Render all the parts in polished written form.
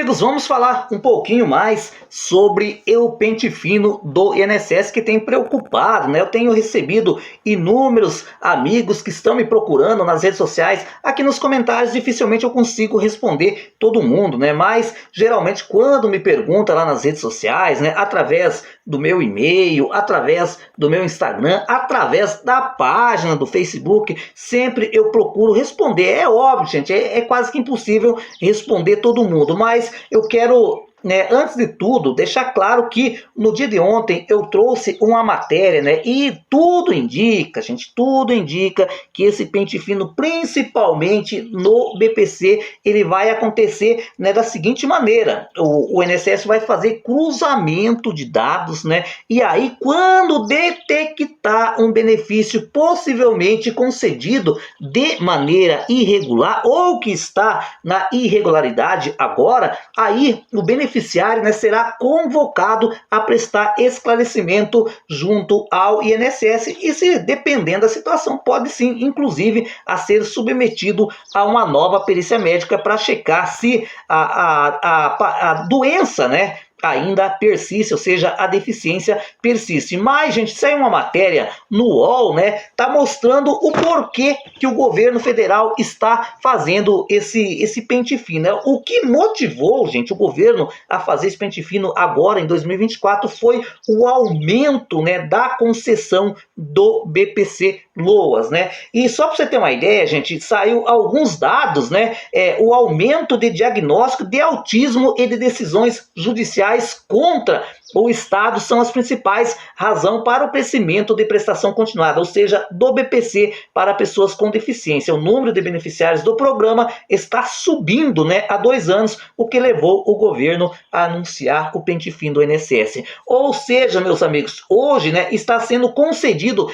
amigos, vamos falar um pouquinho mais sobre o pente fino do INSS que tem preocupado, né? Eu tenho recebido inúmeros amigos que estão me procurando nas redes sociais. Aqui nos comentários dificilmente eu consigo responder todo mundo, né? Mas geralmente quando me pergunta lá nas redes sociais, né? Através do meu e-mail, através do meu Instagram, através da página do Facebook, sempre eu procuro responder. É óbvio, gente, é quase que impossível responder todo mundo, mas eu quero, né, antes de tudo, deixar claro que no dia de ontem eu trouxe uma matéria, né, e tudo indica, gente, tudo indica que esse pente fino, principalmente no BPC, ele vai acontecer, né, da seguinte maneira: o INSS vai fazer cruzamento de dados, né, e aí quando detectar um benefício possivelmente concedido de maneira irregular ou que está na irregularidade agora, aí o beneficiário, né, será convocado a prestar esclarecimento junto ao INSS e, se dependendo da situação, pode sim, inclusive, a ser submetido a uma nova perícia médica para checar se a doença, né, ainda persiste, ou seja, a deficiência persiste. Mas, gente, saiu uma matéria no UOL, né, tá mostrando o porquê que o governo federal está fazendo esse pente fino, né? O que motivou, gente, o governo a fazer esse pente fino agora em 2024 foi o aumento, né, da concessão do BPC Loas, né? E só para você ter uma ideia, gente, saiu alguns dados, né? O aumento de diagnóstico de autismo e de decisões judiciais contra o Estado são as principais razões para o crescimento de prestação continuada, ou seja, do BPC para pessoas com deficiência. O número de beneficiários do programa está subindo, né, há 2 anos, o que levou o governo a anunciar o pente fino do INSS. Ou seja, meus amigos, hoje, né, está sendo concedido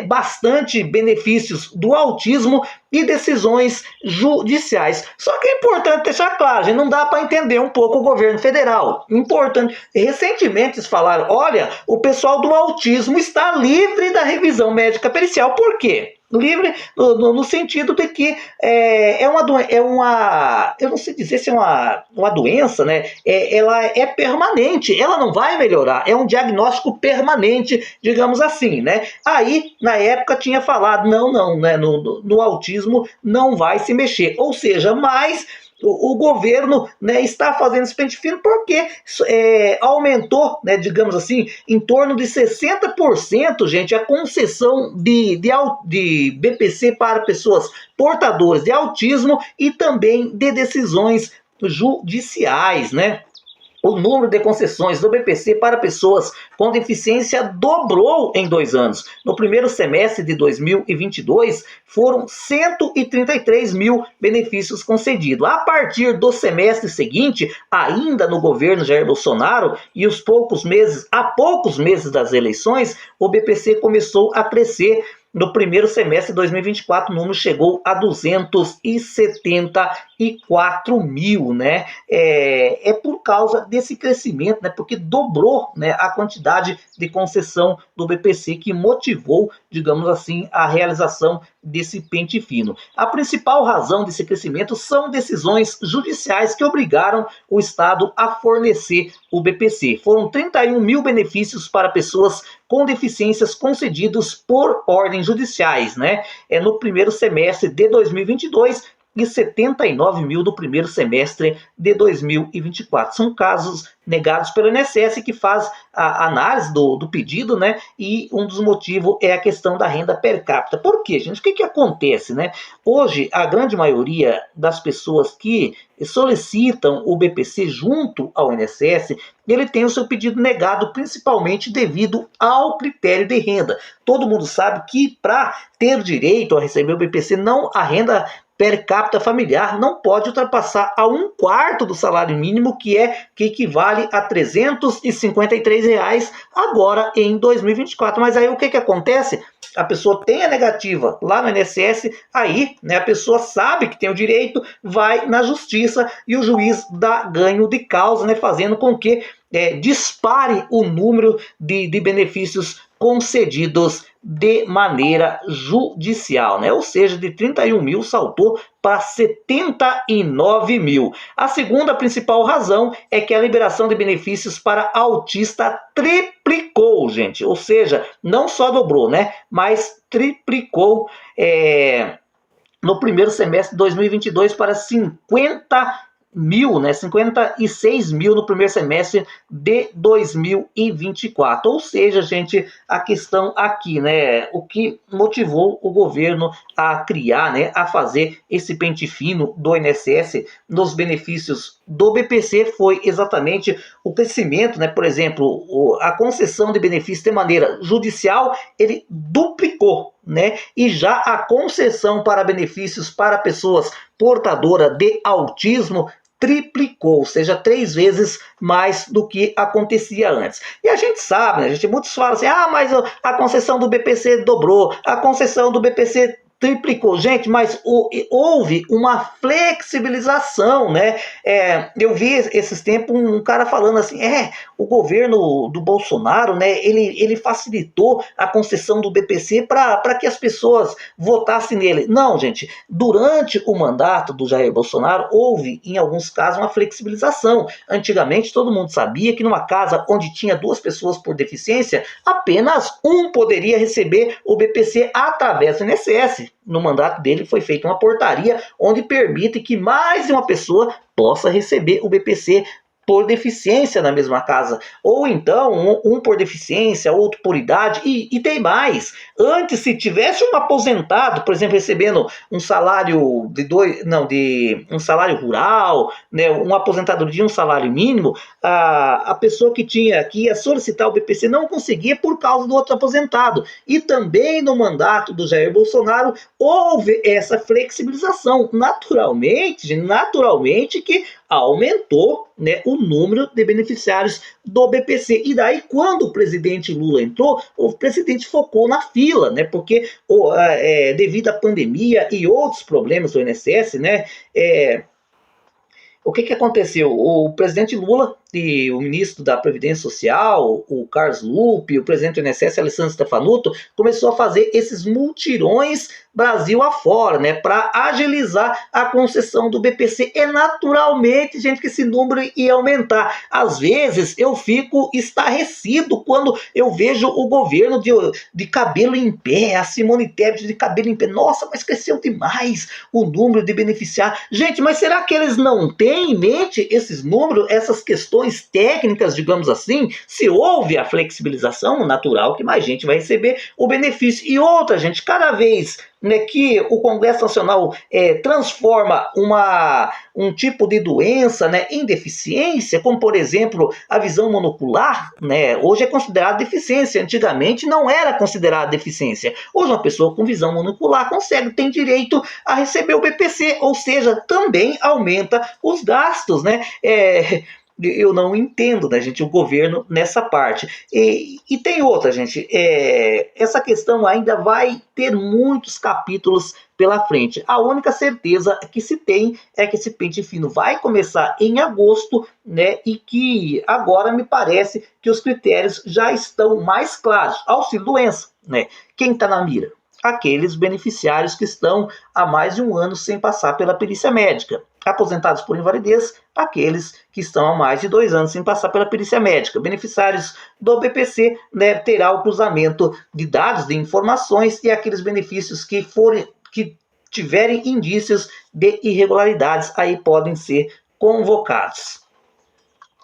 bastante benefícios do autismo e decisões judiciais. Só que é importante deixar claro, gente, não dá para entender um pouco o governo federal. Importante. Recentemente eles falaram: olha, o pessoal do autismo está livre da revisão médica pericial. Por quê? Livre no sentido de que eu não sei dizer se é uma doença, né? Ela é permanente, ela não vai melhorar, é um diagnóstico permanente, digamos assim, né? Aí, na época, tinha falado, não, né? No autismo não vai se mexer, ou seja, mas o governo, né, está fazendo esse pente fino porque aumentou, né, digamos assim, em torno de 60%, gente, a concessão de BPC para pessoas portadoras de autismo e também de decisões judiciais, né? O número de concessões do BPC para pessoas com deficiência dobrou em 2 anos. No primeiro semestre de 2022, foram 133 mil benefícios concedidos. A partir do semestre seguinte, ainda no governo Jair Bolsonaro, e há poucos meses das eleições, o BPC começou a crescer. No primeiro semestre de 2024, o número chegou a 274 mil, né? Por causa desse crescimento, né? Porque dobrou, né, a quantidade de concessão do BPC que motivou, digamos assim, a realização desse pente fino. A principal razão desse crescimento são decisões judiciais que obrigaram o Estado a fornecer o BPC. Foram 31 mil benefícios para pessoas com deficiências concedidos por ordens judiciais, né? No primeiro semestre de 2022 e 79 mil no primeiro semestre de 2024. São casos negados pelo INSS, que faz a análise do pedido, né? E um dos motivos é a questão da renda per capita. Por quê, gente? O que acontece, né? Hoje, a grande maioria das pessoas que solicitam o BPC junto ao INSS, ele tem o seu pedido negado, principalmente devido ao critério de renda. Todo mundo sabe que para ter direito a receber o BPC, a renda per capita familiar não pode ultrapassar a 1/4 do salário mínimo, que equivale a R$ 353 reais agora em 2024. Mas aí o que acontece? A pessoa tem a negativa lá no INSS, aí, né, a pessoa sabe que tem o direito, vai na justiça e o juiz dá ganho de causa, né, fazendo com que dispare o número de benefícios concedidos de maneira judicial, né? Ou seja, de 31 mil saltou para 79 mil. A segunda principal razão é que a liberação de benefícios para autista triplicou, gente. Ou seja, não só dobrou, né? Mas triplicou no primeiro semestre de 2022 para 50 mil, né, 56 mil no primeiro semestre de 2024. Ou seja, gente, a questão aqui, né, o que motivou o governo a criar, né, a fazer esse pente fino do INSS nos benefícios do BPC foi exatamente o crescimento, né, por exemplo, a concessão de benefícios de maneira judicial, ele duplicou, né, e já a concessão para benefícios para pessoas portadoras de autismo triplicou, ou seja, 3 vezes mais do que acontecia antes. E a gente sabe, né, muitos falam assim, mas a concessão do BPC dobrou, a concessão do BPC triplicou. Gente, mas houve uma flexibilização, né? Eu vi esses tempos um cara falando assim, o governo do Bolsonaro, né, ele facilitou a concessão do BPC para que as pessoas votassem nele. Não, gente, durante o mandato do Jair Bolsonaro, houve, em alguns casos, uma flexibilização. Antigamente, todo mundo sabia que numa casa onde tinha 2 pessoas por deficiência, apenas um poderia receber o BPC através do INSS. No mandato dele foi feita uma portaria onde permite que mais de uma pessoa possa receber o BPC por deficiência na mesma casa, ou então um por deficiência, outro por idade, e tem mais. Antes, se tivesse um aposentado, por exemplo, recebendo um salário um salário rural, né, um aposentado de um salário mínimo, a pessoa que ia solicitar o BPC não conseguia por causa do outro aposentado. E também no mandato do Jair Bolsonaro houve essa flexibilização, naturalmente que aumentou, né, o número de beneficiários do BPC. E daí, quando o presidente Lula entrou, o presidente focou na fila, né, porque devido à pandemia e outros problemas do INSS, né, o que aconteceu? O presidente Lula e o ministro da Previdência Social, o Carlos Lupe, o presidente do INSS, Alessandro Stefanuto, começou a fazer esses multirões Brasil afora, né, para agilizar a concessão do BPC. E naturalmente, gente, que esse número ia aumentar. Às vezes eu fico estarrecido quando eu vejo o governo de cabelo em pé, a Simone Tebet de cabelo em pé. Nossa, mas cresceu demais o número de beneficiários. Gente, mas será que eles não têm em mente esses números, essas questões técnicas, digamos assim? Se houve a flexibilização, natural que mais gente vai receber o benefício. E outra, gente, cada vez, né, que o Congresso Nacional transforma um tipo de doença, né, em deficiência, como por exemplo a visão monocular, né, hoje é considerada deficiência, antigamente não era considerada deficiência. Hoje uma pessoa com visão monocular tem direito a receber o BPC, ou seja, também aumenta os gastos, né? Eu não entendo, né, gente, o governo nessa parte. E tem outra, gente, essa questão ainda vai ter muitos capítulos pela frente. A única certeza que se tem é que esse pente fino vai começar em agosto, né, e que agora me parece que os critérios já estão mais claros. Auxílio-doença, né? Quem está na mira? Aqueles beneficiários que estão há mais de um ano sem passar pela perícia médica. Aposentados por invalidez, aqueles que estão há mais de 2 anos sem passar pela perícia médica. Beneficiários do BPC, né, terá o cruzamento de dados, de informações, e aqueles benefícios que tiverem indícios de irregularidades aí podem ser convocados.